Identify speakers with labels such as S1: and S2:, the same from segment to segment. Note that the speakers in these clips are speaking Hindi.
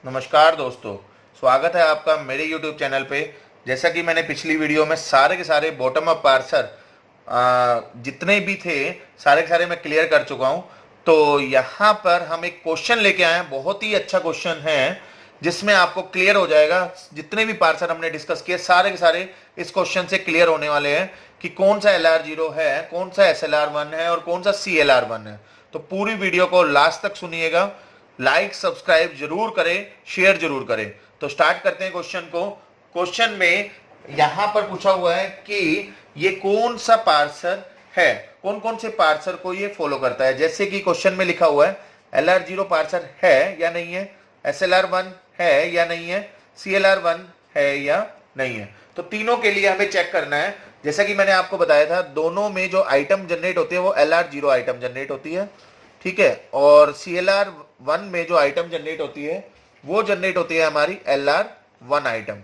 S1: नमस्कार दोस्तों, स्वागत है आपका मेरे YouTube चैनल पे। जैसा कि मैंने पिछली वीडियो में सारे के सारे बॉटम अप पार्सर जितने भी थे सारे के सारे मैं क्लियर कर चुका हूं। तो यहाँ पर हम एक क्वेश्चन लेके आए हैं, बहुत ही अच्छा क्वेश्चन है जिसमें आपको क्लियर हो जाएगा। जितने भी पार्सर हमने डिस्कस किए सारे के सारे इस क्वेश्चन से क्लियर होने वाले हैं कि कौन सा LR0 है, कौन सा SLR1 है और कौन सा CLR1 है। तो पूरी वीडियो को लास्ट तक सुनिएगा, लाइक सब्सक्राइब जरूर करें, शेयर जरूर करें। तो स्टार्ट करते हैं क्वेश्चन को। क्वेश्चन में यहां पर पूछा हुआ है कि ये कौन सा पार्सर है, कौन कौन से पार्सर को ये फॉलो करता है। जैसे कि क्वेश्चन में लिखा हुआ है LR0 पार्सर है या नहीं है, SLR1 है या नहीं है, CLR1 है या नहीं है। तो तीनों के लिए हमें चेक करना है। जैसा कि मैंने आपको बताया था, दोनों में जो आइटम जनरेट होती है वो LR0 आइटम जनरेट होती है, ठीक है। और CLR1 में जो आइटम जनरेट होती है वो जनरेट होती है हमारी LR1 आइटम।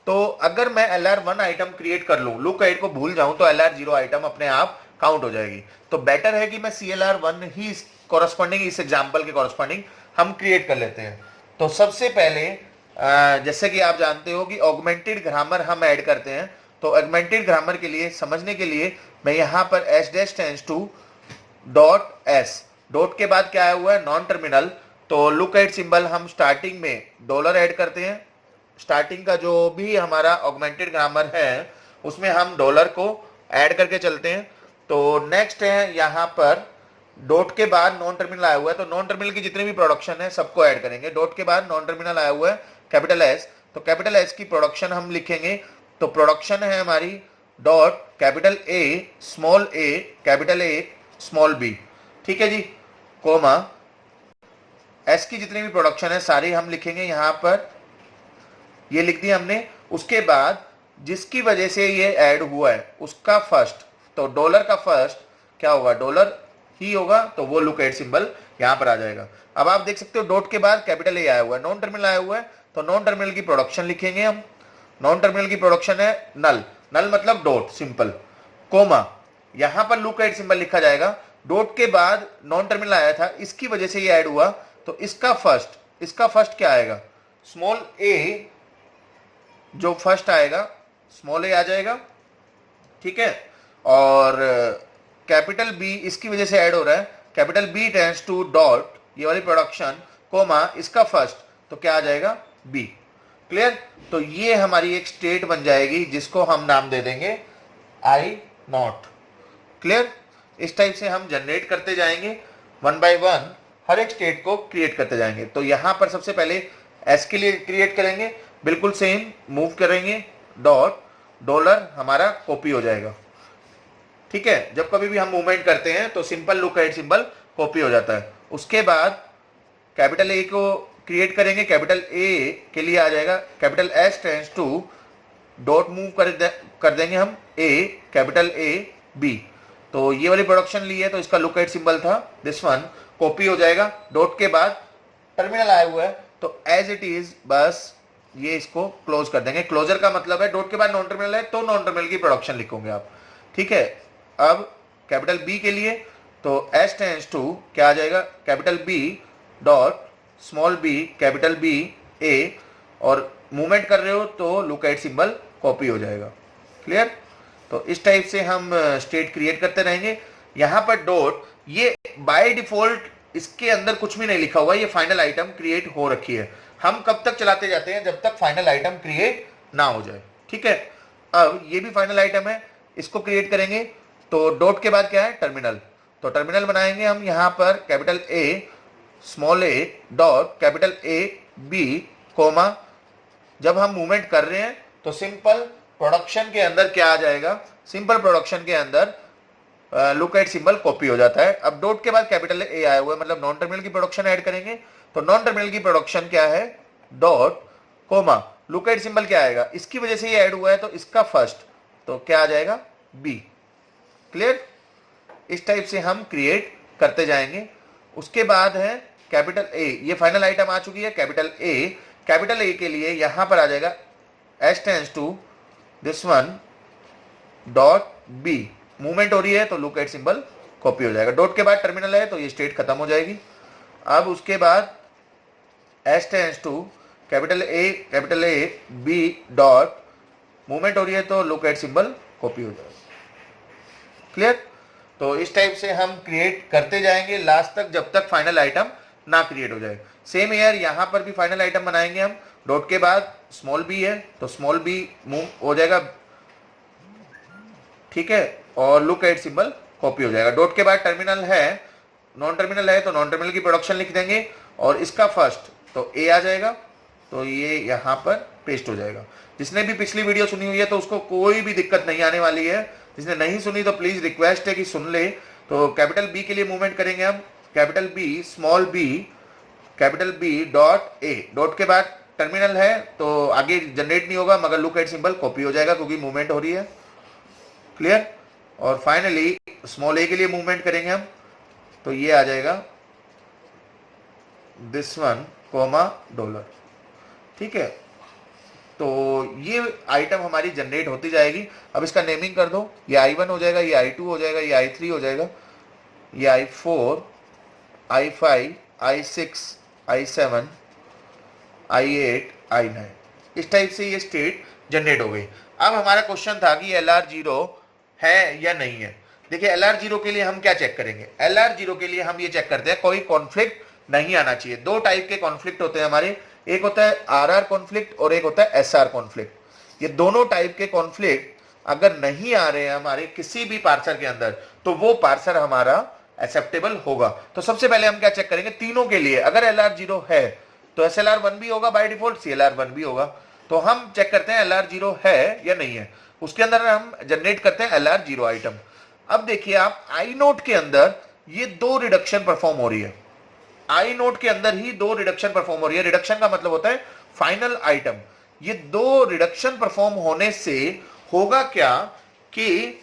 S1: तो अगर मैं LR1 आइटम क्रिएट कर लूं, लुक एट को भूल जाऊं, तो LR0 आइटम अपने आप काउंट हो जाएगी। तो बेटर है कि मैं CLR1 ही कॉरस्पॉन्डिंग, इस एग्जाम्पल के कॉरस्पॉन्डिंग हम क्रिएट कर लेते हैं। तो सबसे पहले जैसे कि आप जानते हो कि ऑगमेंटेड ग्रामर हम ऐड करते हैं। तो ऑगमेंटेड ग्रामर के लिए, समझने के लिए, मैं यहां पर S' डॉट एस, डॉट के बाद क्या आया हुआ है, नॉन टर्मिनल। तो लुक एट सिंबल हम स्टार्टिंग में डॉलर ऐड करते हैं। स्टार्टिंग का जो भी हमारा ऑगमेंटेड ग्रामर है उसमें हम डॉलर को ऐड करके चलते हैं। तो नेक्स्ट है यहाँ पर डॉट के बाद नॉन टर्मिनल आया हुआ है, तो नॉन टर्मिनल की जितने भी प्रोडक्शन है सबको ऐड करेंगे। डॉट के बाद नॉन टर्मिनल आया हुआ है कैपिटल एस, तो कैपिटल एस की प्रोडक्शन हम लिखेंगे। तो प्रोडक्शन है हमारी dot capital A capital A small B, ठीक है जी, कोमा एस की जितनी भी प्रोडक्शन है सारी हम लिखेंगे यहाँ पर, ये लिख दिया हमने। उसके बाद जिसकी वजह से ये ऐड हुआ है उसका फर्स्ट, तो डॉलर का फर्स्ट क्या होगा, डॉलर ही होगा, तो वो लुक एट सिंबल यहाँ पर आ जाएगा। अब आप देख सकते हो डॉट के बाद कैपिटल ए आया हुआ है, नॉन टर्मिनल आया हुआ है, तो नॉन टर्मिनल की प्रोडक्शन लिखेंगे हम। नॉन टर्मिनल की प्रोडक्शन है नल, नल मतलब डॉट सिंपल, कोमा यहां पर लुक एट सिंबल लिखा जाएगा। डॉट के बाद नॉन टर्मिनल आया था, इसकी वजह से ये ऐड हुआ, तो इसका फर्स्ट क्या आएगा, स्मॉल ए, जो फर्स्ट आएगा स्मॉल ए आ जाएगा, ठीक है। और कैपिटल बी इसकी वजह से ऐड हो रहा है, capital B tends to dot, ये वाली प्रोडक्शन, कोमा इसका फर्स्ट, तो क्या आ जाएगा, बी। क्लियर। तो ये हमारी एक स्टेट बन जाएगी जिसको हम नाम दे देंगे आई नॉट। क्लियर। इस टाइप से हम जनरेट करते जाएंगे, वन बाय वन हर एक स्टेट को क्रिएट करते जाएंगे। तो यहां पर सबसे पहले एस के लिए क्रिएट करेंगे, बिल्कुल सेम मूव करेंगे, डॉट डॉलर हमारा कॉपी हो जाएगा, ठीक है। जब कभी भी हम मूवमेंट करते हैं तो simple look at symbol copy हो जाता है। उसके बाद कैपिटल ए को क्रिएट करेंगे, कैपिटल ए के लिए आ जाएगा capital S tends to dot move कर देंगे हम ए, कैपिटल ए बी। तो ये वाली प्रोडक्शन ली है तो इसका लुक एट सिंबल था दिस वन, कॉपी हो जाएगा। डॉट के बाद टर्मिनल आया हुआ है तो एज इट इज बस ये इसको क्लोज कर देंगे। क्लोजर का मतलब है डॉट के बाद नॉन टर्मिनल है तो नॉन टर्मिनल की प्रोडक्शन लिखोगे आप, ठीक है। अब कैपिटल बी के लिए तो एस टेंस टू क्या आ जाएगा, capital B dot small B capital B A, और मूवमेंट कर रहे हो तो लुक एट सिंबल कॉपी हो जाएगा। क्लियर। तो इस टाइप से हम स्टेट क्रिएट करते रहेंगे। यहां पर डॉट, ये बाय डिफॉल्ट इसके अंदर कुछ भी नहीं लिखा हुआ, ये फाइनल आइटम क्रिएट हो रखी है। हम कब तक चलाते जाते हैं, जब तक फाइनल आइटम क्रिएट ना हो जाए, ठीक है। अब ये भी फाइनल आइटम है, इसको क्रिएट करेंगे। तो डॉट के बाद क्या है, टर्मिनल, तो टर्मिनल बनाएंगे हम यहां पर capital A small A dot capital A B, comma जब हम मूवमेंट कर रहे हैं तो सिंपल प्रोडक्शन के अंदर क्या आ जाएगा, सिंपल प्रोडक्शन के अंदर लुक एट सिंबल कॉपी हो जाता है। अब डॉट के बाद कैपिटल ए आया हुआ है, मतलब नॉन टर्मिनल की प्रोडक्शन ऐड करेंगे। तो नॉन टर्मिनल की प्रोडक्शन क्या है, dot comma look at symbol क्या आएगा, इसकी वजह से ये ऐड हुआ है तो इसका फर्स्ट, तो क्या आ जाएगा, बी। क्लियर। इस टाइप से हम क्रिएट करते जाएंगे। उसके बाद है कैपिटल ए, ये फाइनल आइटम आ चुकी है कैपिटल ए। कैपिटल ए के लिए यहां पर आ जाएगा S tends to this one dot B, movement हो रही है तो लुक एट सिंबल कॉपी हो जाएगा। डॉट के बाद टर्मिनल है तो ये स्टेट खत्म हो जाएगी। अब उसके बाद S tends to capital A B dot movement हो रही है तो लुक एट सिंबल कॉपी हो जाएगा। क्लियर? तो इस टाइप से हम क्रिएट करते जाएंगे लास्ट तक, जब तक फाइनल आइटम ना क्रिएट हो जाए। सेम ईयर यहां पर भी फाइनल आइटम बनाएंगे हम। डॉट के बाद स्मॉल बी है तो स्मॉल बी मूव हो जाएगा, ठीक है, और लुक एट सिंबल कॉपी हो जाएगा। डॉट के बाद टर्मिनल है, नॉन टर्मिनल है तो नॉन टर्मिनल की प्रोडक्शन लिख देंगे, और इसका फर्स्ट तो ए आ जाएगा, तो ये यहां पर पेस्ट हो जाएगा। जिसने भी पिछली वीडियो सुनी हुई है तो उसको कोई भी दिक्कत नहीं आने वाली है। जिसने नहीं सुनी तो प्लीज रिक्वेस्ट है कि सुन ले। तो कैपिटल बी के लिए मूवमेंट करेंगे हम, capital B small B capital B dot A. Dot के बाद टर्मिनल है तो आगे जनरेट नहीं होगा, मगर लुक एट सिंबल कॉपी हो जाएगा क्योंकि मूवमेंट हो रही है। क्लियर? और फाइनली स्मॉल ए के लिए मूवमेंट करेंगे हम, तो ये आ जाएगा दिस वन कोमा डॉलर। ठीक है, तो ये आइटम हमारी जनरेट होती जाएगी। अब इसका नेमिंग कर दो, ये I1 हो जाएगा, ये I2 हो जाएगा, ये I3 हो जाएगा, ये I4, I5, I6, I7, I8, I9। इस टाइप से ये स्टेट जनरेट हो गई। अब हमारा क्वेश्चन था कि LR0 है या नहीं है। देखिए LR0 के लिए हम क्या चेक करेंगे? LR0 के लिए हम ये चेक करते हैं कोई कॉन्फ्लिक्ट नहीं आना चाहिए। दो टाइप के कॉन्फ्लिक्ट होते हैं हमारे, एक होता है RR कॉन्फ्लिक्ट और एक होता है SR कॉन्फ्लिक्ट। ये दोनों टाइप के कॉन्फ्लिक्ट अगर नहीं आ रहे हैं हमारे किसी भी पार्सर के अंदर तो वो पार्सर हमारा एक्सेप्टेबल होगा। तो सबसे पहले हम क्या चेक करेंगे? तीनों के लिए अगर LR0 है तो SLR1 भी होगा बाय डिफॉल्ट, CLR1 भी होगा। तो हम चेक करते हैं LR0 है या नहीं है। उसके अंदर हम जनरेट करते हैं LR0 आइटम। अब देखिए आप आई नोट के अंदर ये दो रिडक्शन परफॉर्म हो रही है, आई नोट के अंदर ही दो रिडक्शन परफॉर्म हो रही है। रिडक्शन का मतलब होता है फाइनल आइटम। ये दो रिडक्शन परफॉर्म होने से होगा क्या कि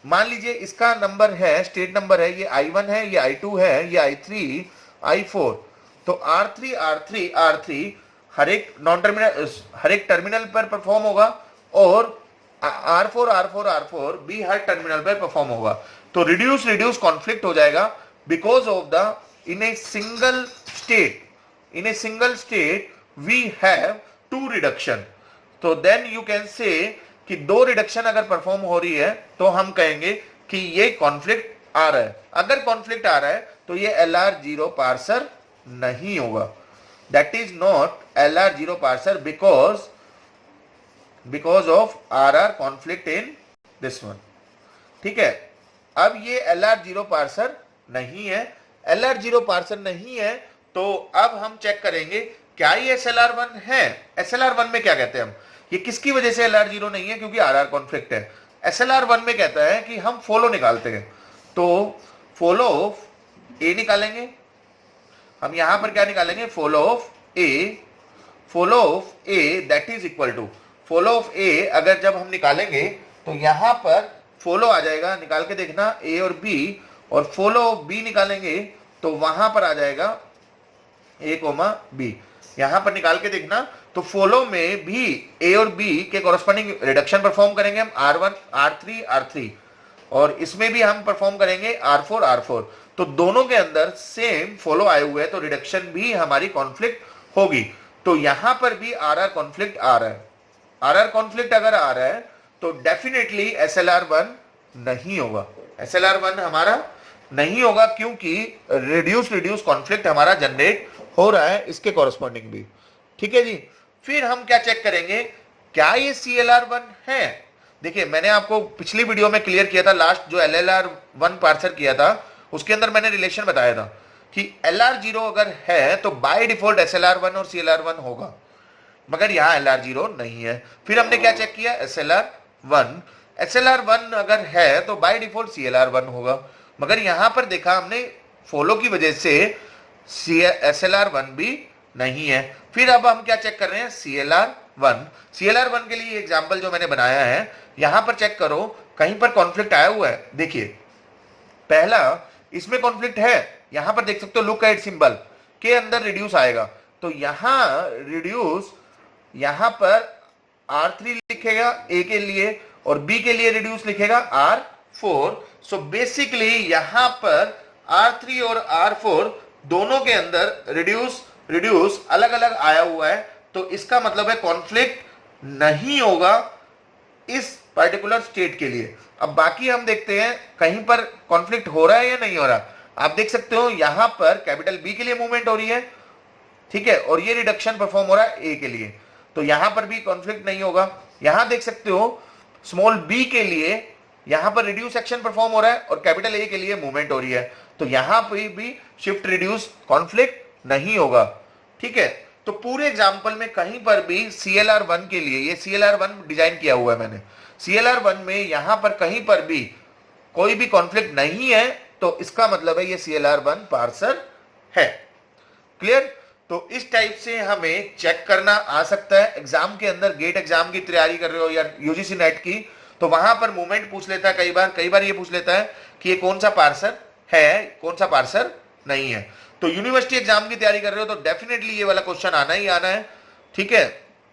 S1: मान लीजिए इसका नंबर है, स्टेट नंबर है, ये I1 है, ये I2 है, ये I3, I4। तो R3 हर एक नॉन टर्मिनल, हर एक टर्मिनल पर परफॉर्म होगा, और R4 भी हर टर्मिनल पर परफॉर्म होगा। तो रिड्यूस कॉन्फ्लिक्ट हो जाएगा because of the in a single state we have two reduction। तो then you can say कि दो रिडक्शन अगर परफॉर्म हो रही है तो हम कहेंगे कि ये कॉन्फ्लिक्ट आ रहा है। अगर कॉन्फ्लिक्ट आ रहा है तो ये LR0 पार्सर नहीं होगा। That is not LR0 parser because of RR conflict in this one. ठीक है, अब ये LR0 पार्सर नहीं है। LR0 पार्सर नहीं है तो अब हम चेक करेंगे क्या ये SLR1 है। SLR1 में क्या कहते हैं हम? ये किसकी वजह से LR0 नहीं है? क्योंकि RR कॉन्फ्लिक्ट है। SLR1 में कहता है कि हम फॉलो निकालते हैं, तो फॉलो ऑफ ए निकालेंगे। हम यहां पर क्या निकालेंगे? Follow of A that is equal to follow of A. अगर जब हम निकालेंगे तो यहां पर फॉलो आ जाएगा, निकाल के देखना ए और बी, और फॉलो ऑफ बी निकालेंगे तो वहां पर आ जाएगा ए कोमा बी। यहां पर निकाल के देखना तो फॉलो में भी ए और बी के कॉरस्पॉन्डिंग रिडक्शन परफॉर्म करेंगे हम, R1 R3, और इसमें भी हम परफॉर्म करेंगे R4। तो दोनों के अंदर सेम फॉलो आए हुए हैं तो रिडक्शन भी हमारी कॉन्फ्लिक्ट होगी। तो यहां पर भी RR कॉन्फ्लिक्ट आ रहा है। RR कॉन्फ्लिक्ट अगर आ रहा है तो डेफिनेटली SLR1 नहीं होगा। SLR1 हमारा नहीं होगा क्योंकि रिड्यूस कॉन्फ्लिक्ट हमारा जनरेट हो रहा है इसके कॉरस्पॉन्डिंग भी। ठीक है जी। फिर हम क्या चेक करेंगे? क्या ये CLR1 है? देखिए मैंने आपको पिछली वीडियो में क्लियर किया था, लास्ट जो LLR1 पार्सर किया था उसके अंदर मैंने रिलेशन बताया था कि LR0 अगर है तो बाय डिफॉल्ट SLR1 और CLR1 होगा, मगर यहां LR0 नहीं है। फिर हमने क्या चेक किया? SLR1 अगर है तो बाय डिफॉल्ट CLR1 होगा, मगर यहां पर देखा हमने फॉलो की वजह से SLR1 भी नहीं है। फिर अब हम क्या चेक कर रहे हैं? CLR1 के लिए एग्जांपल जो मैंने बनाया है यहां पर चेक करो कहीं पर कॉन्फ्लिक्ट आया हुआ है। देखिए पहला इसमें कॉन्फ्लिक्ट है, यहां पर देख सकते हो लुक एट सिंबल के अंदर रिड्यूस आएगा, तो यहां पर R3 लिखेगा ए के लिए और बी के लिए रिड्यूस लिखेगा R4। सो बेसिकली यहां पर R3 और R4 दोनों के अंदर रिड्यूस अलग अलग आया हुआ है, तो इसका मतलब है कॉन्फ्लिक्ट नहीं होगा इस पर्टिकुलर स्टेट के लिए। अब बाकी हम देखते हैं कहीं पर कॉन्फ्लिक्ट हो रहा है या नहीं हो रहा। आप देख सकते हो यहां पर कैपिटल बी के लिए मूवमेंट हो रही है, ठीक है, और ये रिडक्शन परफॉर्म हो रहा है ए के लिए, तो यहां पर भी कॉन्फ्लिक्ट नहीं होगा। यहां देख सकते हो स्मॉल बी के लिए यहां पर रिड्यूस एक्शन परफॉर्म हो रहा है और कैपिटल ए के लिए मूवमेंट हो रही है, तो यहां पर भी शिफ्ट रिड्यूस कॉन्फ्लिक्ट नहीं होगा, ठीक है। तो पूरे एग्जाम्पल में कहीं पर भी CLR1 के लिए, ये CLR1 डिजाइन किया हुआ है मैंने, CLR1 में यहां पर कहीं पर भी कोई भी कॉन्फ्लिक्ट नहीं है, तो इसका मतलब है ये CLR1 पार्सर है। क्लियर। तो इस टाइप से हमें चेक करना आ सकता है एग्जाम के अंदर। गेट एग्जाम की तैयारी कर रहे हो या यूजीसी नेट की, तो वहां पर मूवमेंट पूछ लेता है कई बार ये पूछ लेता है कि ये कौन सा पार्सर है, कौन सा पार्सर नहीं है। तो यूनिवर्सिटी एग्जाम की तैयारी कर रहे हो तो डेफिनेटली ये वाला क्वेश्चन आना ही आना है, ठीक है।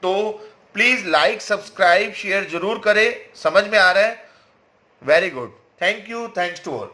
S1: तो प्लीज लाइक सब्सक्राइब शेयर जरूर करें। समझ में आ रहा है? Very good, thank you, thanks to all.